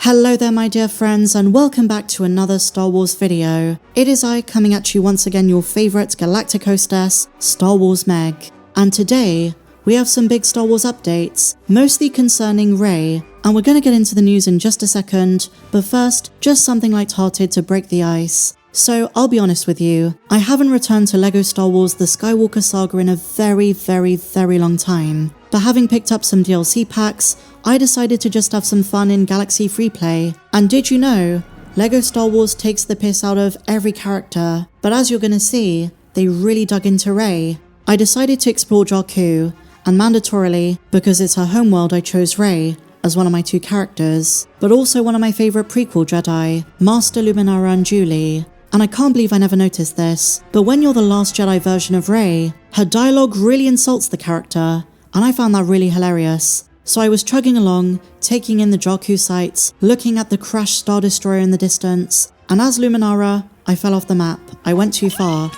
Hello there my dear friends, and welcome back to another Star Wars video. It is I coming at you once again, your favourite galactic hostess, Star Wars Meg. And today, we have some big Star Wars updates, mostly concerning Rey, and we're going to get into the news in just a second, but first, just something light-hearted to break the ice. So, I'll be honest with you, I haven't returned to LEGO Star Wars The Skywalker Saga in a very long time. But having picked up some DLC packs, I decided to just have some fun in Galaxy Freeplay. And did you know, LEGO Star Wars takes the piss out of every character, but as you're gonna see, they really dug into Rey. I decided to explore Jakku, and mandatorily, because it's her homeworld, I chose Rey as one of my two characters, but also one of my favourite prequel Jedi, Master Luminara and Julie. And I can't believe I never noticed this, but when you're the Last Jedi version of Rey, her dialogue really insults the character, and I found that really hilarious. So I was chugging along, taking in the Jakku sights, looking at the crashed Star Destroyer in the distance, and as Luminara, I fell off the map. I went too far.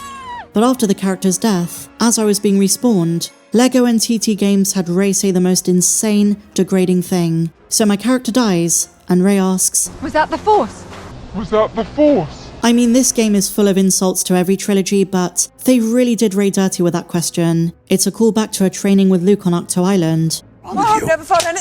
But after the character's death, as I was being respawned, LEGO and TT Games had Rey say the most insane, degrading thing. So my character dies, and Rey asks, "Was that the Force?" Was that the Force? I mean, this game is full of insults to every trilogy, but they really did Rey dirty with that question. It's a callback to her training with Luke on Octo Island. I've never found any.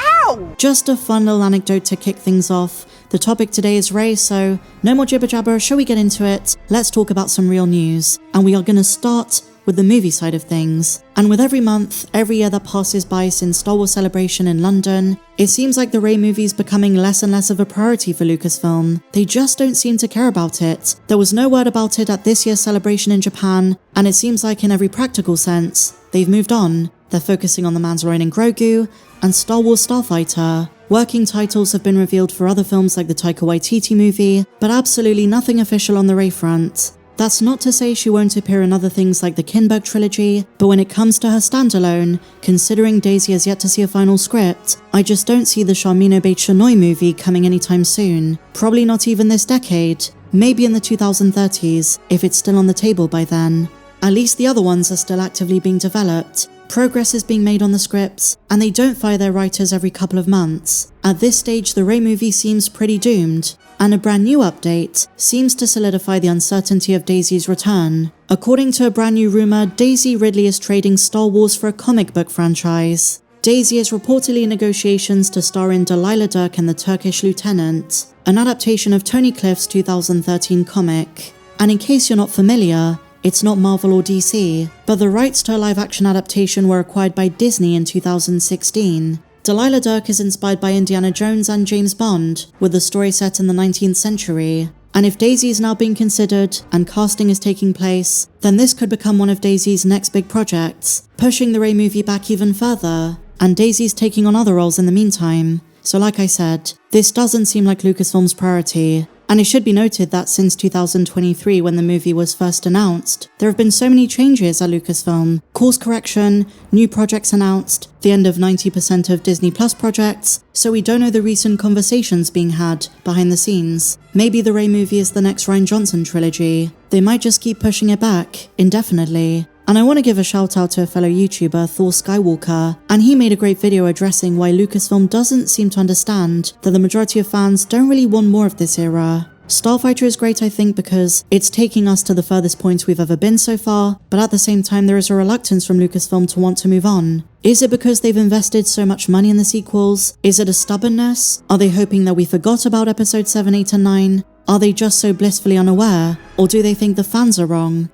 Ow! Just a fun little anecdote to kick things off. The topic today is Rey, so no more jibber jabber, shall we get into it? Let's talk about some real news. And we are going to start with the movie side of things. And with every month, every year that passes by since Star Wars Celebration in London, it seems like the Rey movie is becoming less and less of a priority for Lucasfilm. They just don't seem to care about it. There was no word about it at this year's celebration in Japan, and it seems like in every practical sense, they've moved on. They're focusing on the Mandalorian and Grogu, and Star Wars Starfigher. Working titles have been revealed for other films like the Taika Waititi movie, but absolutely nothing official on the Rey front. That's not to say she won't appear in other things like the Kinberg trilogy, but when it comes to her standalone, considering Daisy has yet to see a final script, I just don't see the Sharmino Bates-Chanoy movie coming anytime soon. Probably not even this decade. Maybe in the 2030s, if it's still on the table by then. At least the other ones are still actively being developed. Progress is being made on the scripts, and they don't fire their writers every couple of months. At this stage, the Rey movie seems pretty doomed, and a brand new update seems to solidify the uncertainty of Daisy's return. According to a brand new rumour, Daisy Ridley is trading Star Wars for a comic book franchise. Daisy is reportedly in negotiations to star in Delilah Dirk and the Turkish Lieutenant, an adaptation of Tony Cliff's 2013 comic. And in case you're not familiar, it's not Marvel or DC, but the rights to a live-action adaptation were acquired by Disney in 2016. Delilah Dirk is inspired by Indiana Jones and James Bond, with the story set in the 19th century. And if Daisy is now being considered, and casting is taking place, then this could become one of Daisy's next big projects, pushing the Rey movie back even further. And Daisy's taking on other roles in the meantime. So like I said, this doesn't seem like Lucasfilm's priority. And it should be noted that since 2023, when the movie was first announced, there have been so many changes at Lucasfilm. Course correction, new projects announced, the end of 90% of Disney Plus projects, so we don't know the recent conversations being had behind the scenes. Maybe the Rey movie is the next Rian Johnson trilogy. They might just keep pushing it back, indefinitely. And I want to give a shout out to a fellow YouTuber, Thor Skywalker, and he made a great video addressing why Lucasfilm doesn't seem to understand that the majority of fans don't really want more of this era. Starfighter is great, I think, because it's taking us to the furthest point we've ever been so far, but at the same time there is a reluctance from Lucasfilm to want to move on. Is it because they've invested so much money in the sequels? Is it a stubbornness? Are they hoping that we forgot about episodes 7, 8 and 9? Are they just so blissfully unaware? Or do they think the fans are wrong?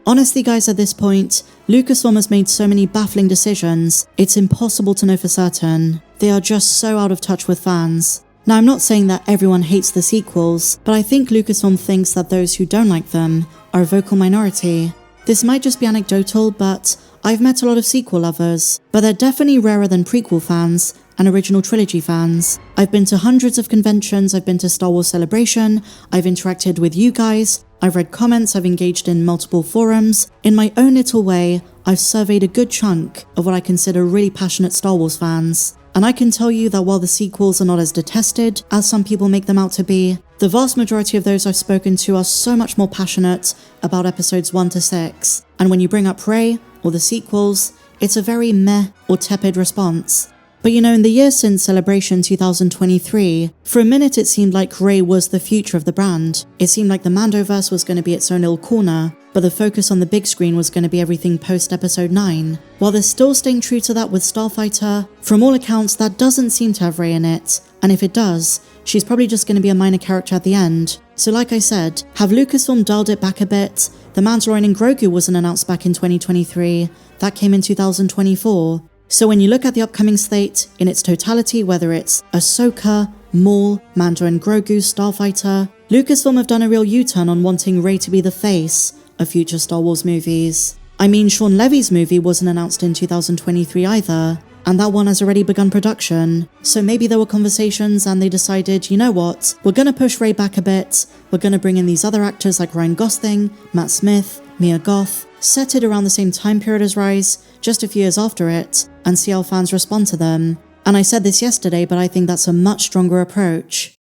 Honestly guys, at this point, Lucasfilm has made so many baffling decisions, it's impossible to know for certain. They are just so out of touch with fans. Now I'm not saying that everyone hates the sequels, but I think Lucasfilm thinks that those who don't like them are a vocal minority. This might just be anecdotal, but I've met a lot of sequel lovers, but they're definitely rarer than prequel fans and original trilogy fans. I've been to hundreds of conventions, I've been to Star Wars Celebration, I've interacted with you guys, I've read comments, I've engaged in multiple forums. In my own little way, I've surveyed a good chunk of what I consider really passionate Star Wars fans. And I can tell you that while the sequels are not as detested as some people make them out to be, the vast majority of those I've spoken to are so much more passionate about episodes 1 to 6. And when you bring up Rey or the sequels, it's a very meh or tepid response. But in the years since Celebration 2023, for a minute it seemed like Rey was the future of the brand. It seemed like the Mandoverse was going to be its own little corner, but the focus on the big screen was going to be everything post-Episode 9. While they're still staying true to that with Starfighter, from all accounts that doesn't seem to have Rey in it, and if it does, she's probably just going to be a minor character at the end. So like I said, have Lucasfilm dialed it back a bit? The Mandalorian and Grogu wasn't announced back in 2023, that came in 2024. So when you look at the upcoming slate in its totality, whether it's Ahsoka, Maul, Mando and Grogu, Starfighter, Lucasfilm have done a real U-turn on wanting Rey to be the face of future Star Wars movies. I mean, Sean Levy's movie wasn't announced in 2023 either, and that one has already begun production. So maybe there were conversations and they decided, you know what, we're gonna push Rey back a bit, we're gonna bring in these other actors like Ryan Gosling, Matt Smith, Mia Goth, set it around the same time period as Rise, just a few years after it, and see how fans respond to them. And I said this yesterday, but I think that's a much stronger approach.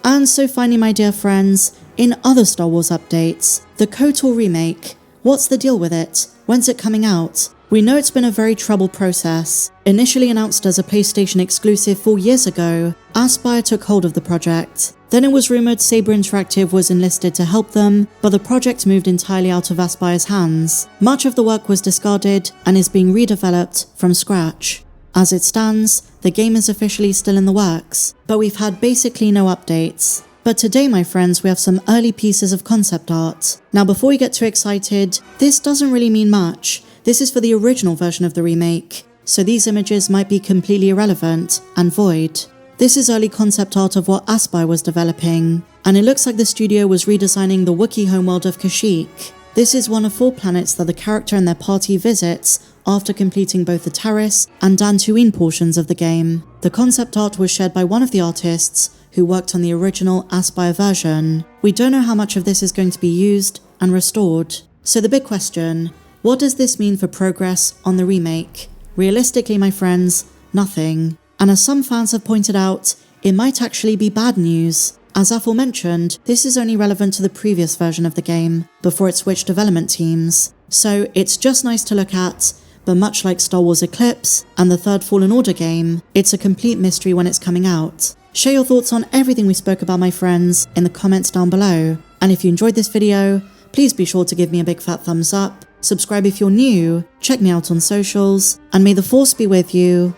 And so finally, my dear friends, in other Star Wars updates, the Kotor remake. What's the deal with it? When's it coming out? We know it's been a very troubled process. Initially announced as a PlayStation exclusive 4 years ago, Aspyr took hold of the project. Then it was rumoured Saber Interactive was enlisted to help them, but the project moved entirely out of Aspyr's hands. Much of the work was discarded and is being redeveloped from scratch. As it stands, the game is officially still in the works, but we've had basically no updates. But today, my friends, we have some early pieces of concept art. Now before we get too excited, this doesn't really mean much. This is for the original version of the remake, so these images might be completely irrelevant and void. This is early concept art of what Aspyr was developing, and it looks like the studio was redesigning the Wookiee homeworld of Kashyyyk. This is one of 4 planets that the character and their party visits after completing both the Taris and Dantooine portions of the game. The concept art was shared by one of the artists who worked on the original Aspyr version. We don't know how much of this is going to be used and restored. So the big question, what does this mean for progress on the remake? Realistically, my friends, nothing. And as some fans have pointed out, it might actually be bad news. As aforementioned, this is only relevant to the previous version of the game, before it switched development teams. So it's just nice to look at, but much like Star Wars Eclipse and the third Fallen Order game, it's a complete mystery when it's coming out. Share your thoughts on everything we spoke about, my friends, in the comments down below. And if you enjoyed this video, please be sure to give me a big fat thumbs up, subscribe if you're new, check me out on socials, and may the Force be with you,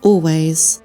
always.